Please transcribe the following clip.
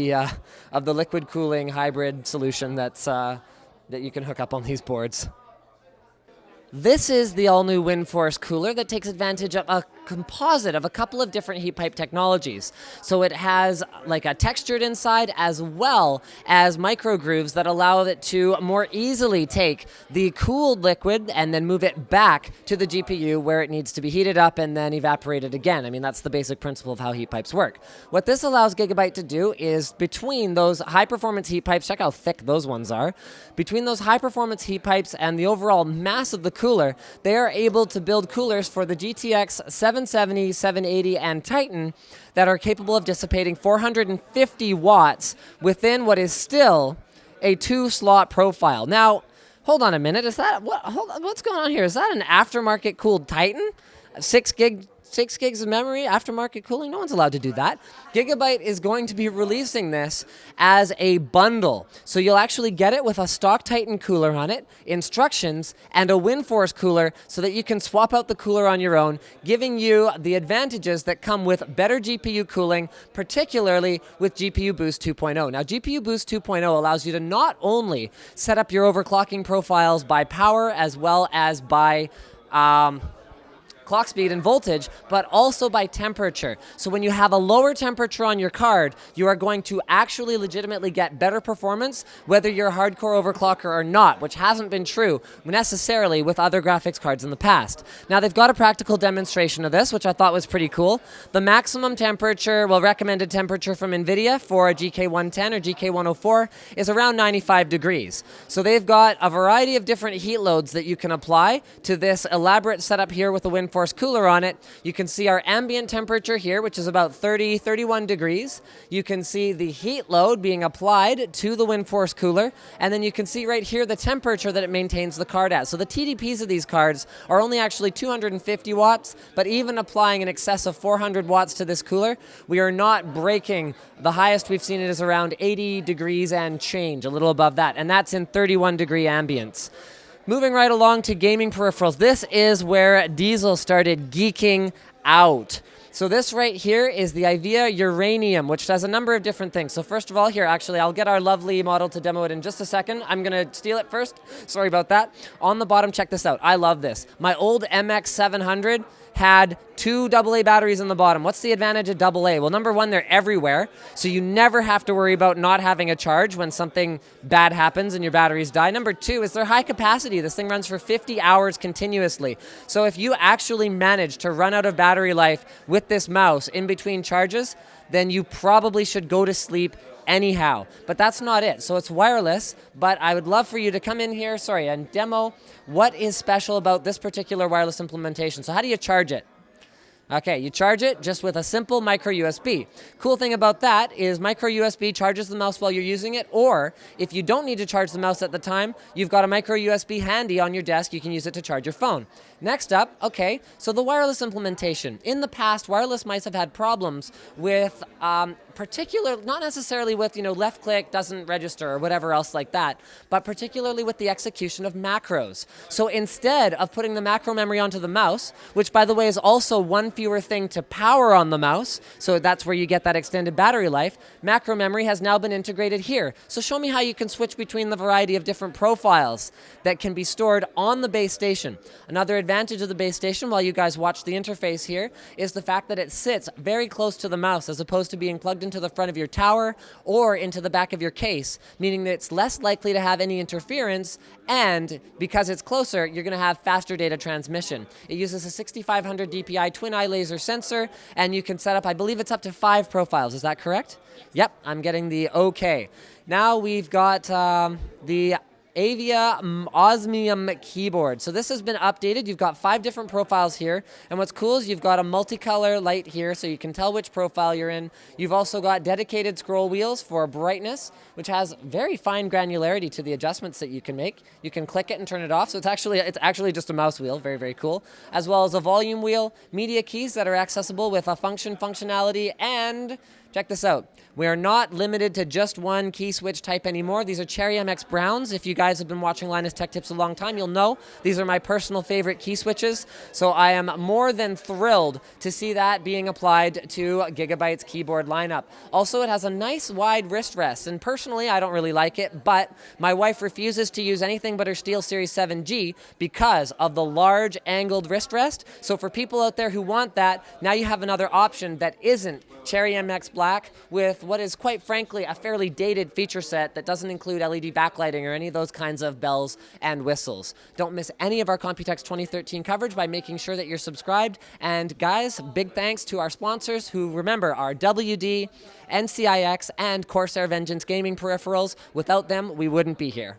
of the liquid cooling hybrid solution that you can hook up on these boards. This is the all-new Windforce cooler that takes advantage of a composite of a couple of different heat pipe technologies. So it has like a textured inside as well as micro grooves that allow it to more easily take the cooled liquid and then move it back to the GPU where it needs to be heated up and then evaporated again. I mean, that's the basic principle of how heat pipes work. What this allows Gigabyte to do is between those high-performance heat pipes, check how thick those ones are, between those high-performance heat pipes and the overall mass of the cooler, they are able to build coolers for the GTX 770, 780, and Titan that are capable of dissipating 450 watts within what is still a 2-slot profile. Now, hold on a minute. Is that what's going on here? Is that an aftermarket cooled Titan? 6 gigs of memory, aftermarket cooling? No one's allowed to do that. Gigabyte is going to be releasing this as a bundle. So you'll actually get it with a stock Titan cooler on it, instructions, and a Windforce cooler so that you can swap out the cooler on your own, giving you the advantages that come with better GPU cooling, particularly with GPU Boost 2.0. Now, GPU Boost 2.0 allows you to not only set up your overclocking profiles by power as well as by clock speed and voltage, but also by temperature. So when you have a lower temperature on your card, you are going to actually legitimately get better performance, whether you're a hardcore overclocker or not, which hasn't been true necessarily with other graphics cards in the past. Now they've got a practical demonstration of this, which I thought was pretty cool. The maximum temperature, well, recommended temperature from NVIDIA for a GK110 or GK104 is around 95 degrees. So they've got a variety of different heat loads that you can apply to this elaborate setup here with the Windforce cooler on it. You can see our ambient temperature here, which is about 30, 31 degrees. You can see the heat load being applied to the Windforce cooler, and then you can see right here the temperature that it maintains the card at. So the TDPs of these cards are only actually 250 watts, but even applying in excess of 400 watts to this cooler, we are not breaking. The highest we've seen it is around 80 degrees and change, a little above that, and that's in 31 degree ambience. Moving right along to gaming peripherals, this is where Diesel started geeking out. So this right here is the Aivia Uranium, which does a number of different things. So first of all, here, actually, I'll get our lovely model to demo it in just a second. I'm going to steal it first. Sorry about that. On the bottom, check this out. I love this. My old MX700 had 2 AA batteries on the bottom. What's the advantage of AA? Well, number one, they're everywhere, so you never have to worry about not having a charge when something bad happens and your batteries die. Number two is they're high capacity. This thing runs for 50 hours continuously. So if you actually manage to run out of battery life with this mouse in between charges, then you probably should go to sleep anyhow. But that's not it. So it's wireless, but I would love for you to come in here, and demo what is special about this particular wireless implementation. So how do you charge it? Okay, you charge it just with a simple micro USB. Cool thing about that is micro USB charges the mouse while you're using it, or if you don't need to charge the mouse at the time, you've got a micro USB handy on your desk. You can use it to charge your phone. Next up, okay, so the wireless implementation. In the past, wireless mice have had problems with not necessarily with, left click doesn't register or whatever else like that, but particularly with the execution of macros. So instead of putting the macro memory onto the mouse, which by the way is also one fewer thing to power on the mouse, so that's where you get that extended battery life, macro memory has now been integrated here. So show me how you can switch between the variety of different profiles that can be stored on the base station. Another advantage of the base station, while you guys watch the interface here, is the fact that it sits very close to the mouse as opposed to being plugged into the front of your tower or into the back of your case, meaning that it's less likely to have any interference, and because it's closer, you're going to have faster data transmission. It uses a 6500 DPI twin-eye laser sensor, and you can set up, I believe it's up to 5 profiles. Is that correct? Yep, I'm getting the okay. Now we've got the Aivia Osmium keyboard. So this has been updated. You've got 5 different profiles here. And what's cool is you've got a multicolor light here so you can tell which profile you're in. You've also got dedicated scroll wheels for brightness, which has very fine granularity to the adjustments that you can make. You can click it and turn it off. So it's actually just a mouse wheel. Very, very cool. As well as a volume wheel, media keys that are accessible with a functionality, and Check this out. We are not limited to just one key switch type anymore. These are Cherry MX Browns. If you guys have been watching Linus Tech Tips a long time, you'll know these are my personal favorite key switches. So I am more than thrilled to see that being applied to Gigabyte's keyboard lineup. Also, it has a nice wide wrist rest, and personally, I don't really like it, but my wife refuses to use anything but her SteelSeries 7G because of the large angled wrist rest. So for people out there who want that, now you have another option that isn't Cherry MX Black with what is quite frankly a fairly dated feature set that doesn't include LED backlighting or any of those kinds of bells and whistles. Don't miss any of our Computex 2013 coverage by making sure that you're subscribed. And guys, big thanks to our sponsors who, remember, are WD, NCIX, and Corsair Vengeance gaming peripherals. Without them, we wouldn't be here.